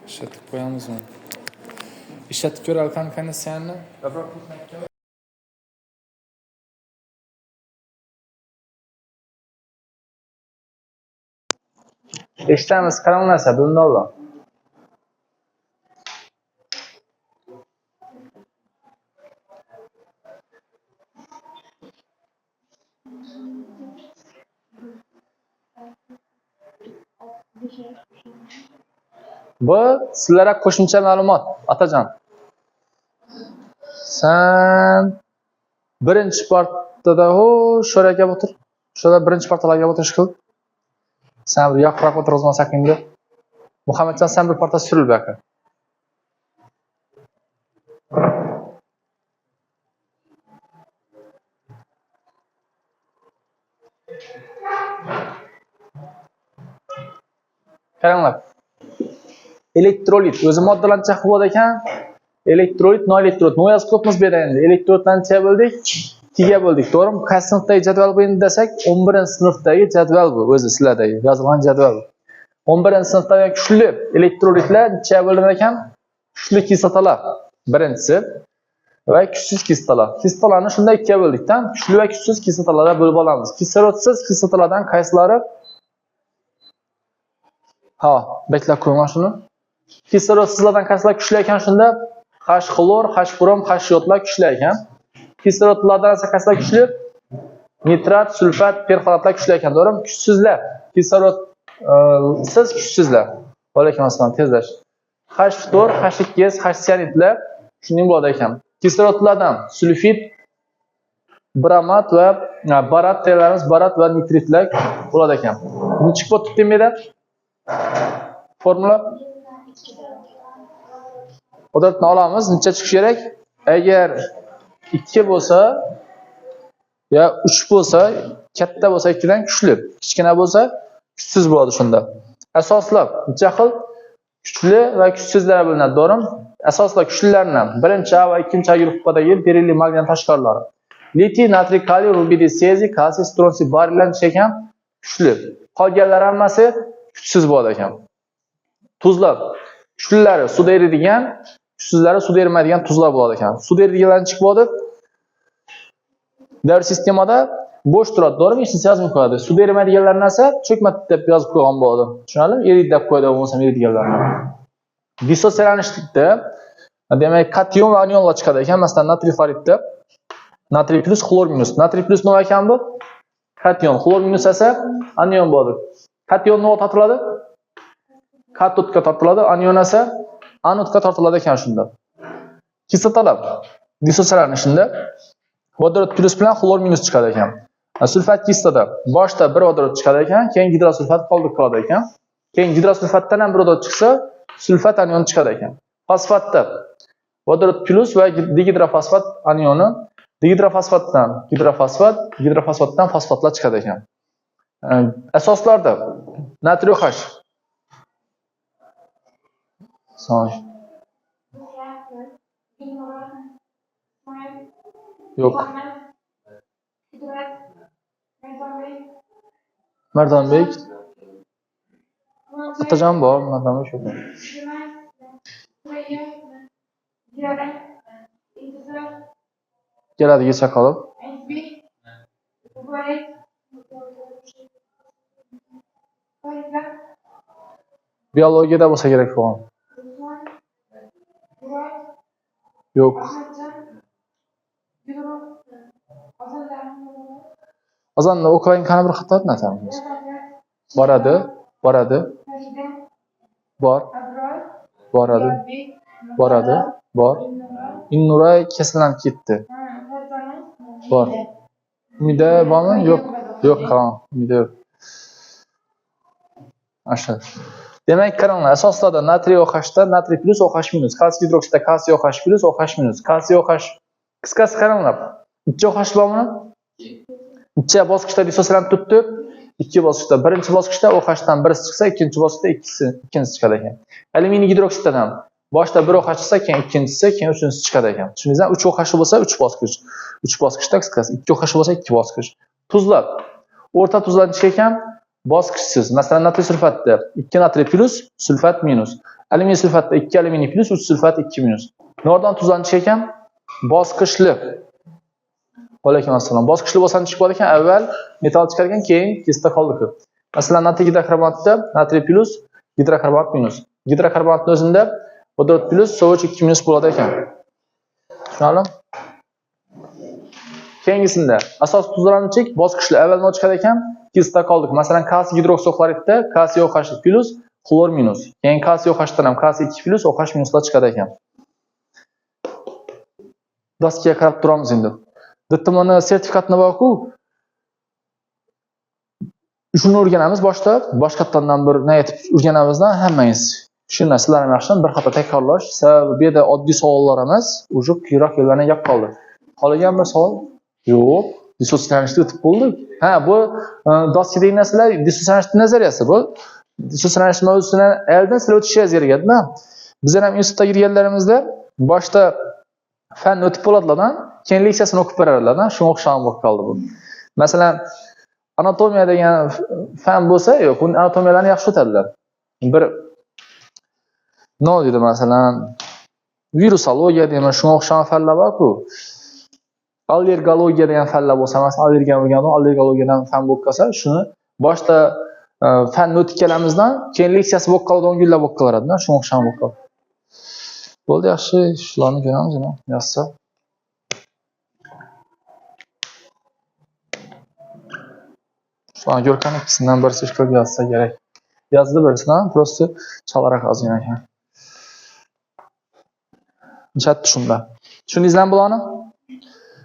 İşletib qo'yamizmi? İşletib ko'ralkan konditsionerni. Eshitamiz, qanaqa narsa bunda oldin. Bu sizlarga qo'shimcha ma'lumot, Atajon. Sen birinchi portada shu yerga o'tir. Shunda birinchi portalarga o'tirish qil. Sen bir yoqroq o'tirg'izmasak endi. Muhammadjon, sen bir porta suril bu yoqqa. Qaranglar. Elektrolit o'zi moddalancha qilib ekan. Elektrolit, noelektrolit. Nima yozib ko'pmiz bu yerda endi? Elektrolitlarni bo'ldik, ikkiga bo'ldik. To'g'rimi? Qaysi sinfdagi jadval bu endi desak, 11-sinfdagi jadval bu, o'zi sizlardagi yozilgan jadval. 11-sinfdagi kuchli elektrolitlar nechaga bo'linadi ekan? Kuchli kislotalar birinchisi va kuchsiz kislotalar. Kislotalarni shunday ikkiga bo'ldikda, kuchli va kuchsiz kislotalarga bo'lib olamiz. Kislotsiz kislotalardan qaysilari? Ha, beklab qo'ying shuni. Kislotsizlardan qaysilar kuchli ekan shunda? H xlor, H brom, H yodlar kuchli ekan. Kislotlardan esa qaysilar kuchli? Nitrat, sulfat, perxloratlar kuchli ekan, to'g'rimi? Kuchsizlar, kislotsiz kuchsizlar. Alaykum assalom, tezlash. H ftor, H2S, H sianidlar shuning bo'ladi ekan. Kislotlardan sulfit, bromat va barat deylarimiz, barat va nitritlar bo'ladi ekan. Buni chiqib o'tibdi meda? Formula Qudratni olamiz, necha chiqish kerak? Agar 2 bo'lsa ya 3 bo'lsa, katta bo'lsa 2 dan kuchli, kichkina bo'lsa kuchsiz bo'ladi shunda. Asoslab necha xil kuchli va kuchsizlar bo'linadi, to'g'rimi? Asoslar kuchlilardan birinchi A va ikkinchi A guruhdagi berillin magnit toshqorlari. Litiy, natriy, kaliy, rubidiy, seziy, kalsiy, stronsiy, bariylar ekan kuchli. Qolganlar hammasi kuchsiz bo'ladi ekan. Tuzlar kuchlilari suvda eriydigan, kuchsizlari suvda erimaydigan tuzlar bo'ladi ekan. Suvda eriydiganlar chiqib bo'ldi. Davr sistemada bo'sh turadi, to'g'rimi? Hech narsa yozmay qo'yadi. Suvda erimaydiganlarni esa cho'kmadi deb yozib qo'ygan bo'ladi. Tushunarlimi? Eriydi deb qo'ydi bo'lmasam eriydiganlarni. Dissosiyalanishlikda demak kation va anionlar chiqadi ekan. Masalan, natriy fluoridda natriy plus, xlor minus. Natriy plus nima ekan bu? Kation. Xlor minus esa anion bo'ladi. Kation nima tortiladi? Katodga tortiladi, anion esa anodga tortiladi ekan shunda. Kislotalar dissosiyalanishida vodorod plus bilan xlor minus chiqadi ekan. Sulfat kislota boshda bir vodorod chiqadi ekan, keyin gidrosulfat qoldirib qoladi ekan. Keyin gidrosulfatdan ham bir vodorod chiqsa, sulfat anion chiqadi ekan. Fosfatda vodorod plus va dihidrofosfat anioni, dihidrofosfatdan gidrofosfat, gidrofosfatdan fosfatlar chiqadi ekan. Asoslarda natriy H Son. Yok. Mardonbek. Atajon bor, Mardonbek yo'q. Keladi kecha qolib. Biologiyada bo'lsa kerak bo'lgan. Yo'q. Ozanda o'qing qana bir xato etmasamiz. Boradi. Bor. Innuray kasallanib ketdi. Bor. Umida bormi? Yo'q, qaron. Umida yo'q. Asha. Demak, qaranglar, asoslarda natriy OH da natriy plus OH minus, kalsiy gidroksida kalsiy OH plus OH minus, kalsiy OH qisqasi qaranglar. Necha OH bormi? Necha bosqichda dissosiyalanib turibdi? 2 bosqichda. Birinchi bosqichda OH dan birisi chiqsa, ikkinchi bosqichda ikkinchisi chiqadi ekan. Alyuminiy gidroksidadan boshda bir OH chiqsa, keyin ikkinchisi, keyin uchinchisi chiqadi ekan. Tushundingizmi? 3 OH bo'lsa 3 bosqich. 3 bosqichda qisqasi, 2 OH bo'lsa 2 bosqich. Tuzlar. O'rta tuzlar necha ekan? Bosqichsiz. Masalan, natriy sulfatda 2 natriy plus, sulfat minus. Alyuminiy sulfatda 2 alyuminiy plus, 3 sulfat 2 minus. Nordan tuzlanish ekan, bosqichli. Alaykum assalom. Bosqichli bo'lsa chiqib qoladi ekan, avval metal chiqar ekan, keyin kislota qoldi. Masalan, natriy gidrokarbonatda natriy plus, gidrokarbonat minus. Gidrokarbonatning o'zida vodorod plus, sovich 2 minus bo'ladi ekan. Tushunarlimi? Keyingisida asosiy tuzlanishlik bosqichli avval nima chiqar ekan, kislota qoldi. Masalan, kalsiy hidroksixloridda kalsiy OH plus, xlor minus. Keyin kalsiy OHdan ham kalsiy 2 plus, OH minuslar chiqadi ekan. Daskiga qarab turamiz endi. DTMni sertifikatini borku. Shuni o'rganamiz boshda, boshqatdan bir nima aytib o'rganamizdan hammangiz. Shu narsalar ham yaxshi, bir xato takrorlash. Sababi bu yerda oddiy savollar emas, o'sha keyinroq kelgan gap qoldi. Qolgan bir savol? Yo'q, dissosiyatsiya o'tib bo'ldi. Ha, bu doskadagi narsalar dissosiyatsiya nazariyasi bu. Dissosiyatsiya mavzusidan oldin sizlar o'tishingiz kerak-da. Bizlar ham institutga kirganlarimizda boshda fan o'tib bo'ladilar-da, keyin leksiyasini o'qib beradilar-da, shunga o'xshagan bo'lib qoldi bu. Masalan, anatomiya degan fan bo'lsa, yo'q, uni anatomiyalarni yaxshi o'tadilar. Bir nima deydi masalan, virusologiya deyman, shunga o'xshagan fanlar bor-ku. Allergologiya degan fanlar bo'lsa, masalan, allergiya bo'lganda allergologiyadan fan bo'lib qolsa, shuni boshda fan o'tib kelamizdan, keyin leksiyasi bo'lib qoladi, 10 kunlar bo'lib qoladi-da, shunga o'xshagan bo'lib qoldi. Bo'ldi, yaxshi, shularni ko'ramiz, yaxshi. Shularni ko'rgan ikkisidan birisi ishtirok yozsa kerak. Yozdi birisidan, prosta chalaroq yozgan ekan. Chat shunda. Tushundingizmi bularni?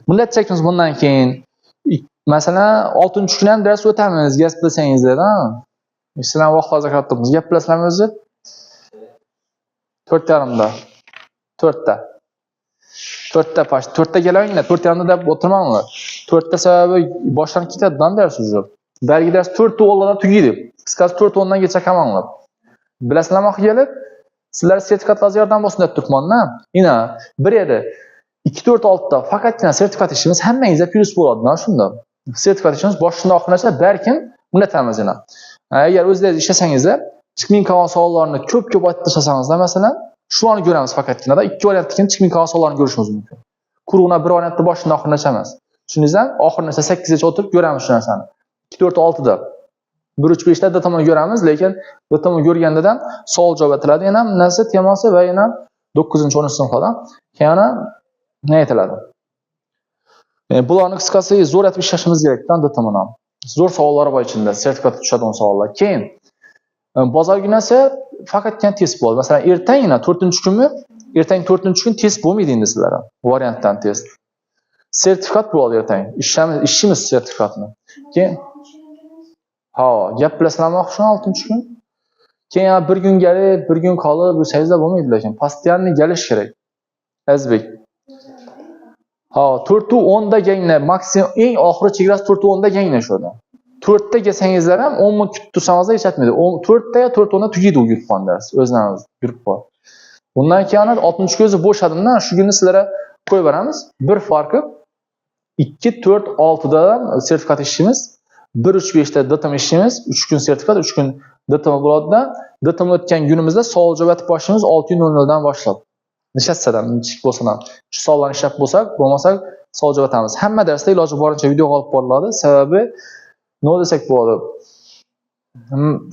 Bunday chekimiz bundan keyin masalan 6-kun ham dars o'tamiz, gaz bilsangizlar-da. Sizlar vaqt hozir qaratamiz. Gap bilasizlarmi o'zi? 4:30da. 4ta. 4ta pash. 4ta kelavinglar, 4:30da deb o'tirmanglar. 4ta sababi boshlanib ketadi-dan dars o'zi. Dargi dars 4:10da tugaydi. Qisqasi 4:10gacha qamanglar. Bilasizlarmi kelib? Sizlar sertifikatlar yordam bo'lsin deb turibman-da. Ina, bir edi. 2-4-6da faqatgina sertifikat ishimiz hammangizga plus bo'ladi-da shunda. Sertifikat ishimiz boshdan oxirigacha barkim unutamiz yana. Agar o'zingiz ishlasangizlar, chiqminkavan savollarni ko'p aytib tashlasangiz-da, masalan, shularni ko'ramiz faqatgina-da. Ikki variantdan chiqminkavan savollarni ko'rishimiz mumkin. Kurug'una bir variantda boshdan oxirigacha emas. Tushundingizmi? Oxirigacha 8gacha o'tirib ko'ramiz shu narsani. 2-4-6da 1-3-5da datamani ko'ramiz, lekin datamani ko'rgandan savol javob etiladi. Yana narsa temasi va yana 9-10 sinfdan yana ne aytiladi? Bularni qisqasi zo'r etib ishlashimiz kerak-da datamani. Zo'r savollar bor ichida, sertifikat tushadigan savollar. Keyin bozor kunasi faqatgina test bo'ladi. Masalan, ertangina 4-kunmi? Ertang 4-kun test bo'lmaydi endi sizlar. Variantdan test. Sertifikat bo'ladi ertang. Ishimiz sertifikatni. Keyin gap bilasizlarmi o'xshagan 6-kun? Keyin bir kun kelib, bir kun qolib, bu sayzda bo'lmaydi lekin. Постоянно gelish kerak. Azbek. 4:10da ganglar, maksimum eng oxiri chegarasi 4:10da ganglar shoda. 4ta kelsangizlar ham 10 minut kutib tursangizlar yetmaydi. 4ta ya 4:10da tugaydi u yurtgan dars. O'zlarimiz yurib bor. Bundan keyin 60 ko'zi bo'shadimda, shu kunni sizlarga qo'yib beramiz. Bir farqi 2-4-6da sertifikat ishimiz, 1-3-5da datam ishimiz, 3 kun sertifikat, 3 kun datam bo'ladi-da. Datam o'tgan kunimizda savol javob etib boshlaymiz 6:00 dan boshlab. Nishassadan, kichik bo'lsa ham shu savollarni ishlab bo'lsak, bo'lmasak savol javob etamiz. Hamma darsda iloji boricha video olib boriladi. Sababi nima desak bo'ladi?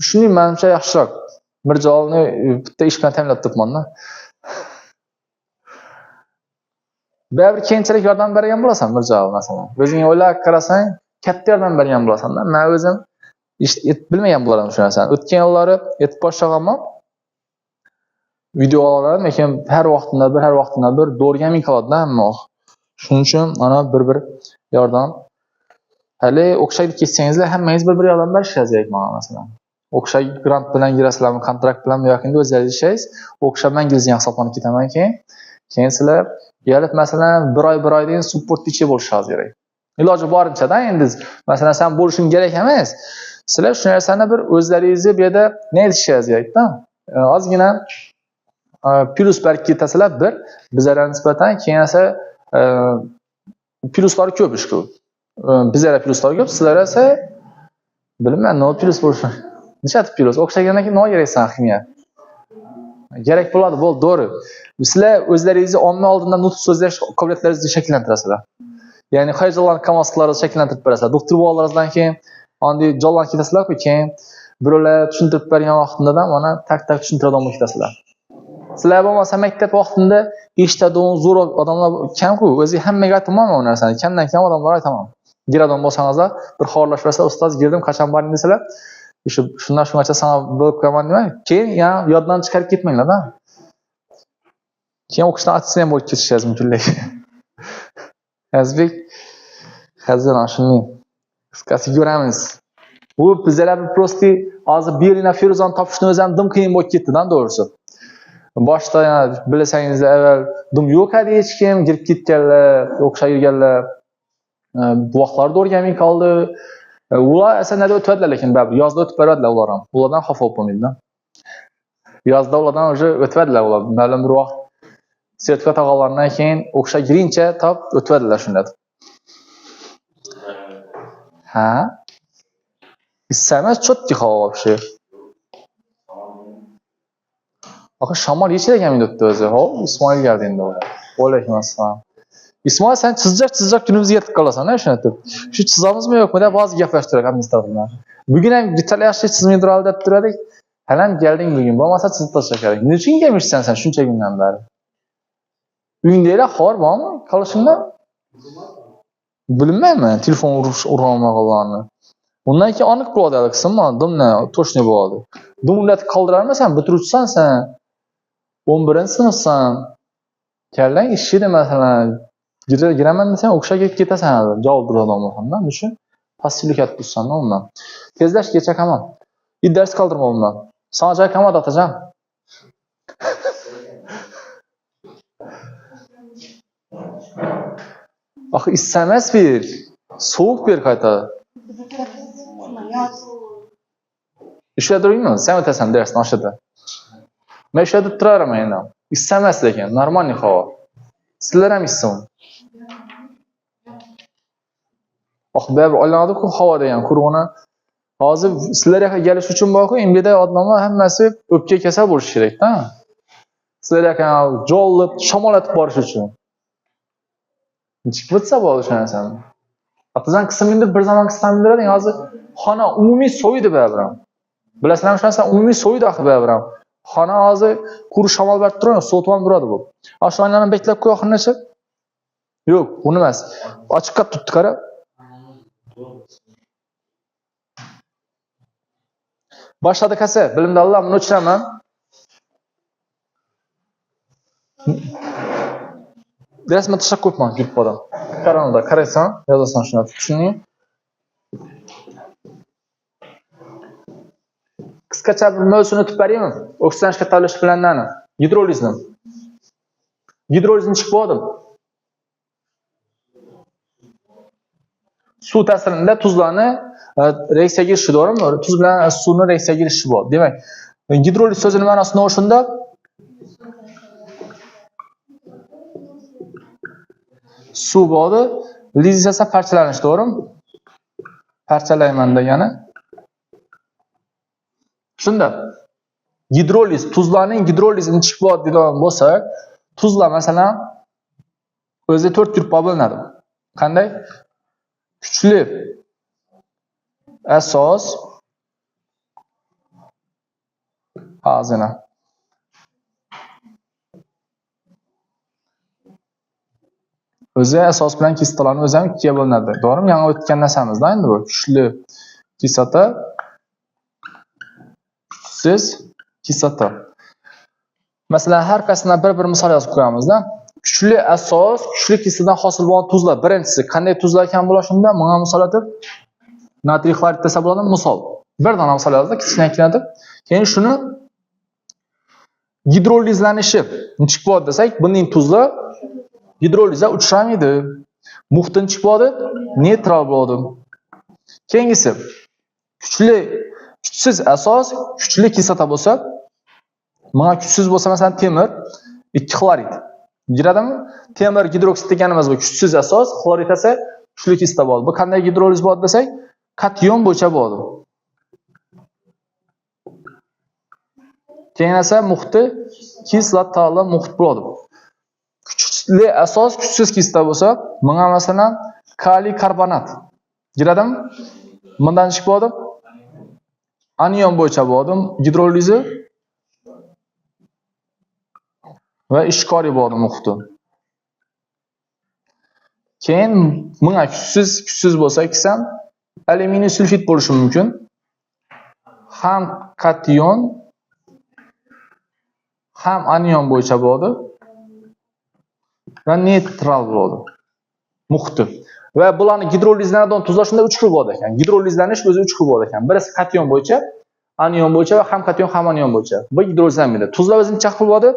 Shuning menimcha yaxshiroq. Mirjalni bitta ish bilan ta'minlab turibman-da. Baribir keyinchalik yordam bergan bo'lasan Mirjal masalan. O'zing o'ylab qarasang, katta yordam bergan bo'lasan-da. Men o'zim bilmagan bo'ladim shu narsani. O'tgan yillari yetib boshlaganman. Videolar, lekin har vaqtida bir do'rgamin qiladi-da hamma. Shuning uchun mana bir yordam. Hali o'xshaydi ketsangizlar, hammangiz bir yordam berishingiz kerak mana masalan. O'xshay grant bilan girasizlarmi, kontrakt bilan yoki o'zingiz ishlaysiz, o'xshab mangizning hisoblanib ketaman keyin sizlar kelib masalan bir oydan support ichi bo'lishingiz kerak. Iloji boricha-da endi masalan sen bo'lishing kerak emas. Sizlar shu narsani bir o'zlaringizni bu yerda ne etishingiz kerak-da. Ozgina plus berib ketasizlar bir bizlarga nisbatan keyin esa pluslar ko'p ish ko'p. Bizlarga pluslar ko'p, sizlarga esa bilmayman, no plus bo'lishi. Necha plus? O'xshagandan keyin nima kerak san ximiya? Kerak bo'ladi, bo'ldi, to'g'ri. Sizlar o'zlaringizni omma oldida nutq so'zlash qobiliyatlaringizni shakllantirasizlar. Ya'ni hayajonlanib qolmasliklaringizni shakllantirib berasizlar. Doktor bo'lganlaringizdan keyin anday jonlanib ketasizlar-ku, keyin birovlar tushuntirib bergan vaqtida mana tak tushuntiradigan bo'lib ketasizlar. Sizlar bo'lmasa maktab vaqtida eshitadigan zo'r odamlar kam-ku, o'zi hammaga aytaman bu narsani. Kamdan-kam odamlar aytaman. Giradon bo'lsangizlar, bir xorlash bersa, ustoz girdim, qachon boring desalar, shundan shungacha sana bo'lib qolman demang. Keyin yana yoddan chiqarib ketmanglar-da. Keyin o'qishdan atsa ham bo'lib ketishingiz mumkin lekin. Azbek hazırlan shuni qisqasi ko'ramiz. Bu bizlar prosti hozir Berlina Feruzani topishni o'zi ham dim qiyin bo'lib ketdi-dan to'g'risi. Boshda yana bilsangiz avval dim yo'q edi hech kim girib ketganlar, o'xshayganlar. Bu vaqtlarda o'rganmay qoldi. Ular aslida o'tadilar lekin baribir yozda o'tib beradilar ular ham. Ulardan xafa bo'lmaydi-da. Yozda ulardan o'zi o'tadilar ular. Ma'lum bir vaqt sertifikat olgandan keyin o'xshagirincha top o'tadilar shunday. Ha? İstemez четкий hava вообще. Bakın Şamal yeşile gelmedi öttü özü. Ho, İsmail geldiğinde oraya. Aleyküm assalam. İsmail sen çizecek günümüzü yetip kalasın. Ne işin ettim? Şu çizamız mı yok mu da bazı yapıştırıyor administrasyonlar. Bugün hem Vital yaşlı çizmeyi duralı da duradık. Helen geldin bugün. Bu masa çizip taşıyacak. Niçin gelmişsin sen şunca günden beri? Bugün değil har var mı? Kalışında? Bilinmez mi? Telefon uğramak olanı. Ondan ki anık bu adaylık kısım dım ne? Toşne bu adı. Dım ulat kaldırar mı sen? Bitirutsan sen. 11. sınıfsan. Kerlen işi de mesela. Giremen de sen okşa gitesen. Cevap bir adam olsan. Düşün. Pasiflik et tutsan ne ondan. Tezleş geçecek ama. Bir ders kaldırma ondan. Sana cay kama da atacağım. Bak istemez bir. Soğuk bir kayıta. İşe durayım mı? Sen ötesen dersin aşağıda. Ben işe durarım yani. İstemez lekin. Normal ne hava. Sizler hem istemem. Bak ben anladım ki havada yani kurğuna. Hazır sizlere geliş için bakın. İmride adamlar hemmesi öpke keser buluş gerek değil mi? Sizlere yani jollup şamal etip barış için. Hiç bitse bu oluşan sen. Atazan kısmında bir zaman kısmında hazır xona umumiy so'ydi ba'biram. Bilasizlarmi shunasa umumiy so'ydi axir ba'biram. Xona hozir quru shamol berib turadi, so'tib ham turadi bu. Shu oynani beklab qo'y oxirgacha. Yo'q, uni emas. Ochiqqa tutdi qara. Boshladi kasa, bilimda Alloh buni o'chiraman. Rasman tashlab qo'yibman YouTube'dan. Kanalda qaraysan, yozasan shuni tushunning. Qisqacha bir mavzuni o'tib beraymi? Oksidlanishga tayyorlash planlarini. Gidrolizni. Gidrolizni chiqib oldim. Suv ta'sirida tuzlarni reaksiyaga girishi, to'g'rimi? Tuz bilan suvni reaksiyaga girishi bor. Demak, gidroliz so'zining ma'nosi nima shunda? Suv bordi, liz esa parchalanish, to'g'rimi? Parchalayman degani. Shunda gidroliz, tuzlarning gidrolizini chiqib oladigan bo'lsak, tuzlar masalan o'zi 4 turga bo'linadi. Qanday? Kuchli asos, hazina. O'zi asos bilan kislotalarning o'zi ham ikkiga bo'linadi. To'g'rimi? Yana o'tgan narsamizda endi bu kuchli kislota, kuchsiz kislota. Masalan, har qaysidan bir misol yozib qo'yamizda. Kuchli asos, kuchli kislotadan hosil bo'lgan tuzlar. Birinchisi qanday tuzlar ekan bo'lishunda, menga misol aytib, natriy xlorid desa bo'ladi, misol. Bir dona misol yozdi, kichkina. Keyin shuni gidrolizlanishi chiqib bo'ldi desak, buning tuzlar gidrolizga uchramaydi. Muhtin chiqib bo'ldi, neytral bo'ldi. Keyingisi kuchsiz asos, kuchli kislota bo'lsa, menga kuchsiz bo'lsa masalan temir, 2 xlorid. Giradimi? Temir gidroksid deganimiz bu kuchsiz asos, xlorid esa kuchli kislota bo'ldi. Bu qanday gidroliz bo'ldi desak, kation bo'yicha bo'ldi. Keyin esa muhiti kislotali muhit bo'ladi. Kuchli asos kuchsiz kislota bo'lsa, bunga masalan kaliy karbonat giradimi? Bundan chiqib bo'ladi. Anion bo'yicha bo'ladi, gidrolizi va ishqoriy bo'ladi muhiti. Keyin bunga kuchsiz bo'lsa ham alyuminiy sulfit bo'lishi mumkin. Ham kation ham anion bo'yicha bo'ladi va neytral bo'ladi muhiti. Va bularni gidrolizlardan tuzlashda 3 xil bo'ladi ekan. Gidrolizlanish o'zi 3 xil bo'ladi ekan. Birisi kation bo'yicha, anion bo'yicha va ham kation ham anion bo'yicha. Bu gidrolizlanmaydi. Tuzlar o'zi necha xil bo'ladi?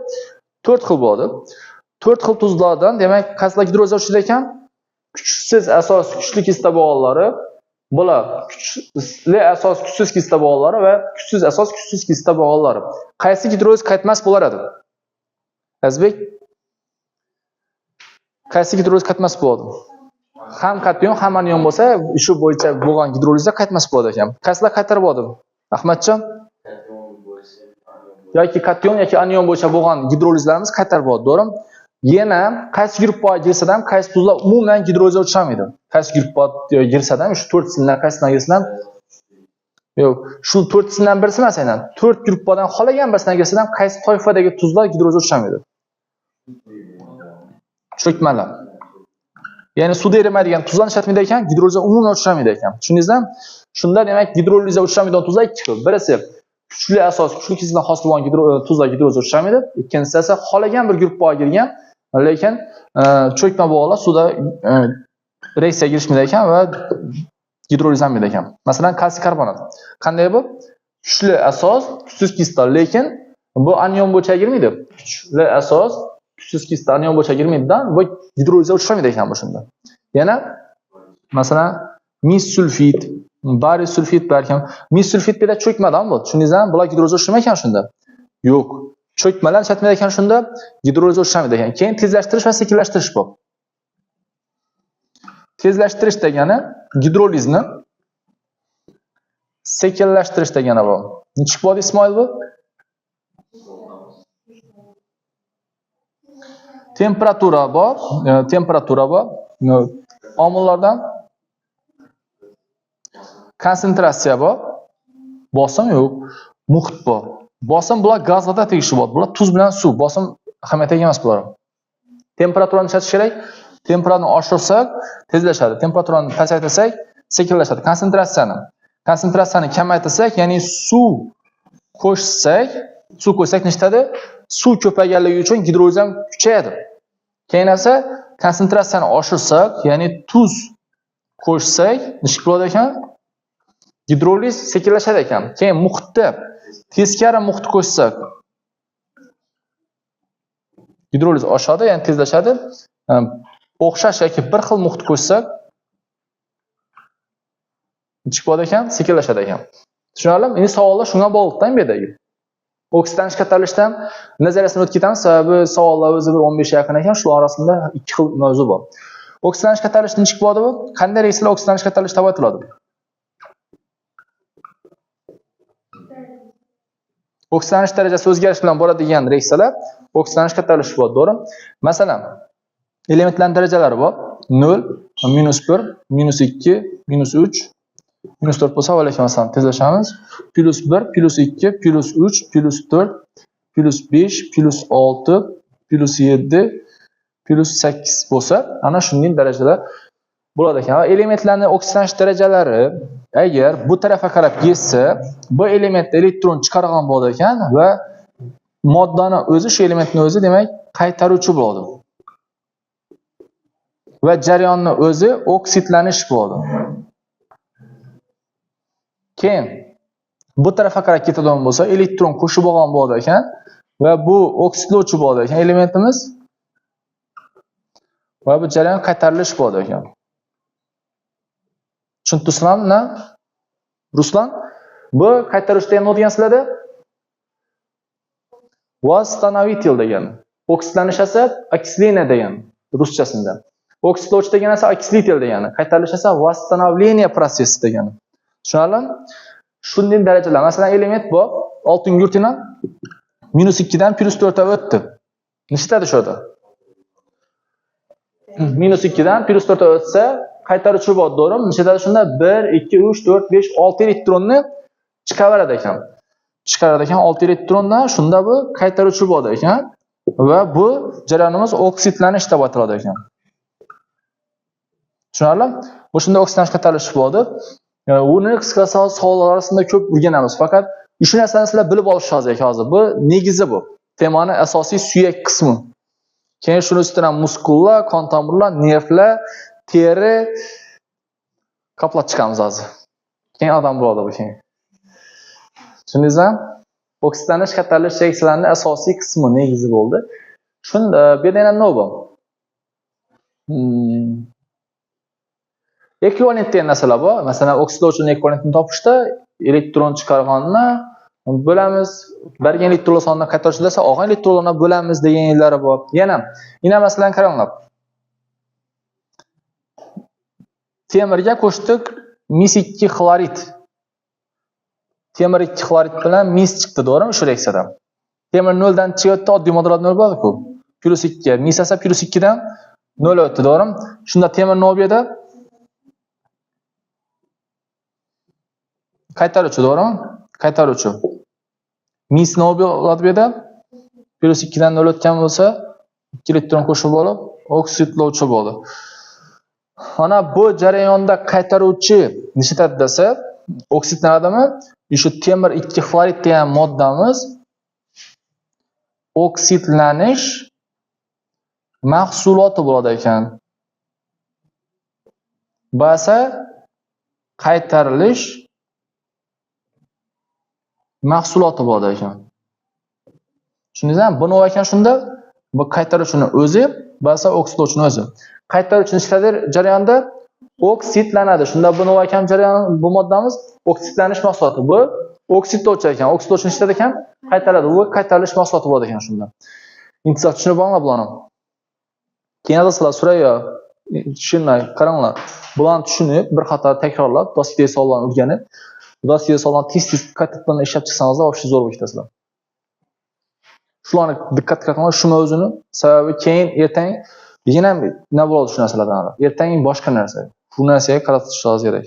4 xil bo'ladi. 4 xil tuzlardan, demak, qaysilar gidrolizlanishida ekan? Kuchsiz asos kuchli kislota bog'lari, bular kuchli asos kuchsiz kislota bog'lari va kuchsiz asos kuchsiz kislota bog'lari. Qaysi gidroliz qaytmas bo'lar edi? Azbek, qaysi gidroliz qaytmas bo'ladi? Ham kation ham anion bo'lsa, shu bo'yicha bo'lgan gidrolizlar qaytmas bo'ladi ekan. Qaysilar qaytarib bo'ladi? Ahmadjon? Yoki kation yoki anion bo'yicha bo'lgan gidrolizlarimiz qaytarib bo'ladi, to'g'rimi? Yana qaysi gruppaga girsa ham qaysi tuzlar umuman gidrolizga o'tishmaydi. Qaysi gruppaga girsa ham shu 4 sindan qaysidan girsa ham yo'q, shu 4 sindan birisi masalan 4 gruppadan qolgan birisidan girsa ham qaysi toifadagi tuzlar gidrolizga o'tishmaydi. Cho'kmalar. Ya'ni suvda erimaydigan tuzlarni ishlatmaydi ekan, gidrolizga umuman o'tishmaydi ekan. Tushundingizmi? Shunda demak gidrolizga o'tishmaydigan tuzlar ikki xil. Birisi kuchli asos, kuchli kislotdan hosil bo'lgan tuzlar gidrolizga o'tishmaydi. Ikkinchisi esa qolgan bir gruppaga kirgan lekin cho'kma bog'lar suvda reaksiyaga girishmaydi ekan va gidrolizlanmaydi ekan. Masalan, kalsiy karbonat. Qanday bu? Kuchli asos, kuchsiz kislota, lekin bu anion bo'yicha girmaydi. Kuchli asos, kuchsiz kislota anion bo'yicha girmaydidan bu gidrolizga o'tishmaydi ekan bu shunda. Yana masalan, mis sulfit, bariy sulfit balkim. Mis sulfit bilan cho'kmadan bu. Tushundingizmi? Bular gidrolizga o'tishmaydi ekan shunda. Yo'q. Cho'kmalar ishlatmaydi ekan shunda gidrolizga o'tishmaydi ekan. Keyin tezlashtirish va sekinlashtirish bor. Tezlashtirish degani gidrolizni sekinlashtirish degani bu. Nechik bo'ldi Ismoil bu? Temperatura bor, omillardan konsentratsiya bor, bosim yo'q, muhit bor. Bosim bular gazlarga tegishli bo'ladi. Bular tuz bilan suv, bosim ahamiyatga ega emas bular. Temperaturani ishlatish kerak. Temperaturani oshirsak, tezlashadi. Temperaturani pasaytirsak, sekinlashadi. Konsentratsiyani kamaytirsak, ya'ni suv qo'shsak nechitadi? Suv ko'payganligi uchun gidroliz ham kuchayadi. Keyin esa konsentratsiyani oshirsak, ya'ni tuz qo'shsak, nima bo'ladi ekan? Gidroliz sekinlashadi ekan. Keyin muhitda teskari muhit qo'shsak, gidroliz oshadi, ya'ni tezlashadi. O'xshash yoki bir xil muhit qo'shsak, nechik bo'ladi ekan? Sekinlashadi ekan. Tushunarlimi? Endi savollar shunga bog'liqdan bu yerdagi. Oksidlanish qaytarilishdan nazariyasini o'tib ketamiz, sababi savollar o'zi bir 15 yaqin ekan, shu orasida ikki xil mavzu bor. Oksidlanish qaytarilish nechik bo'ladi bu? Qanday reaksiyalar oksidlanish qaytarilish deb aytiladi? Oksidlanish darajasi o'zgarish bilan boradigan reaksiyalar oksidlanish qaytarilishi bo'ladi, to'g'ri? Masalan, elementlarning darajalari bor. 0, -1, -2, -3, -4 bo'lsa, avvaliga masalan tezlashamiz. +1, +2, +3, +4, +5, +6, +7, +8 bo'lsa, ana shunday darajalar bo'ladi ekan. Va elementlarning oksidlanish darajalari agar bu tarafga qarab ketsa, bu elementda elektron chiqargan bo'ladi ekan va moddani o'zi, shu elementni o'zi demak qaytaruvchi bo'ladi. Va jarayonni o'zi oksidlanish bo'ladi. Keyin bu tarafga qarab ketadigan bo'lsa, elektron qo'shib olgan bo'ladi ekan va bu oksidlovchi bo'ladi ekan elementimiz. Va bu jarayon qaytarilish bo'ladi ekan. Tushundingizmi? Ruslan, bu qaytarishda nima degansizlarda? Восстановитель degan. Oksidlanish esa окисление degan ruschasida. Oksidlovchi degan esa окислитель degani. Qaytarilish esa восстановление prosesi degani. Tushunarlimi? Shunday darajalar. Masalan, element bor, oltin gurtinan -2 dan +4 ga o'tdi. Nechtadi shu yerda? -2 dan +4 ga o'tsa, qaytaruvchi bor, to'g'rimi? Nechtadi shunda? 1, 2, 3, 4, 5, 6 elektronni chiqaveradi ekan. 6 elektrondan shunda bu qaytaruvchi bo'ladi ekan va bu jarayonimiz oksidlanish deb ataladi ekan. Tushunarlimi? Bu shunda oksidlanish qaytarilishi bo'ladi. Uni qisqasi savollar arasida ko'p o'rganamiz. Faqat shu narsani sizlar bilib olishingiz kerak hozir. Bu negizi bu. Temani asosiy suyak qismi. Keyin shuni ustidan muskullar, qon tomirlar, nervlar, teri qoplab chiqamiz hozir. Keyin odam bo'ladi bu keyin. Tushundingizmi? Oksidlanish qaytarilish reaksiyalarining asosiy qismi negizi bo'ldi. Shunda bu yerda ham nima bor? Ekvivalent degan narsalar bor. Masalan, oksidlovchining ekvivalentini topishda elektron chiqarganni bo'lamiz, bergan elektron sonini qaytaruvchi desa, olgan elektronlarni bo'lamiz deganlari bor. Yana masalan qaranglar. Temirga qo'shdik mis-2 xlorid. Temir 2 xlorid bilan mis chiqdi, to'g'rimi shu reaksiyadan? Temir 0 dan chiqyapti, oddiy modellar 0 bo'ladi-ku. +2, mis esa +2 dan 0 o'tdi, to'g'rimi? Shunda temir nima bo'ladi? Qaytaruvchi, to'g'rimi? Qaytaruvchi. Mis nima bo'ladi bu yerda? +2 dan 0 o'tgan bo'lsa, 2 elektron qo'shib olib, oksidlovchi bo'ldi. Mana bu jarayonda qaytaruvchi nechta desa, oksidlanadimi? Shu temir 2 xlorid degan moddamiz oksidlanish mahsuloti bo'ladi ekan. Ba'sa qaytarilish mahsuloti bo'ladi ekan. Tushundingizmi? Bu nima ekan shunda? Bu qaytaruvchining o'zi, ba'sa oksidlovchining o'zi. Qaytaruvchi ishladir jarayonda oksidlanadi. Shunda bu nima ekan jarayon bu moddamiz oksidlanish mahsuloti. Bu oksidlovchi ekan. Oksidlovchi ishladi ekan, qaytaradi. Bu qaytarilish mahsuloti bo'ladi ekan shunda. Intizor tushunib olinglar bularni. Keyin sizlar so'rayyo, tushunmay qaranglar. Bularni tushunib, bir qator takrorlab, doskaga savollarni o'rganib, doskaga savollarni tez-tez qaytadan ishlab chiqsangizlar, o'sha zo'r bo'lib ketasizlar. Shularni diqqat qilinglar, shu mavzuni, sababi keyin ertang yana nima bo'ladi shu narsalardan. Ertang boshqa narsa. Shu narsaga qaratishingiz kerak.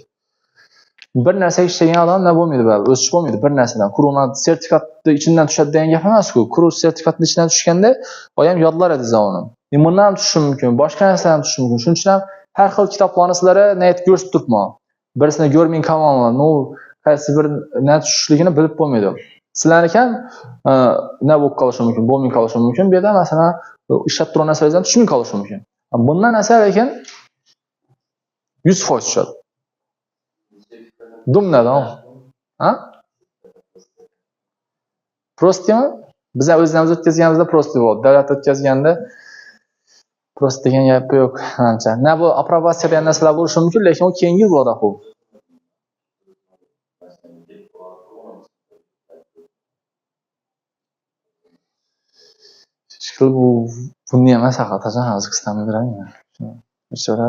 Bir narsaga ishlagan odam nima bo'lmaydi baribir, o'sish bo'lmaydi bir narsadan. Kuruna sertifikatni ichidan tushadi degan gap emas-ku. Kuru sertifikatni ichidan tushganda oyam yodlar edi zavoni. Bundan ham tushishi mumkin, boshqa narsadan tushishi mumkin. Shuning uchun ham har xil kitoblarni sizlarga nayt ko'rsatib turibman. Birisini ko'rmang kamonlar, qaysi bir nayt tushishligini bilib bo'lmaydi. Sizlarni ham nima bo'lib qolishi mumkin, bo'lmay qolishi mumkin. Bu yerda masalan ishlab turgan narsalardan tushmay qolishi mumkin. Bundan narsa lekin 100% tushadi. Dumnadan. Ha? Prostimi? Biz o'zimiz o'tkazganimizda prosti bo'ldi. Davlat o'tkazganda prost degan gap yo'q ancha. Na bu aprobatsiya degan narsalar bo'lishi mumkin, lekin u keyingi yil bo'ladi bu. Shikil bu bunday emas, haqiqatan hozir qistamni beraman. Shuni.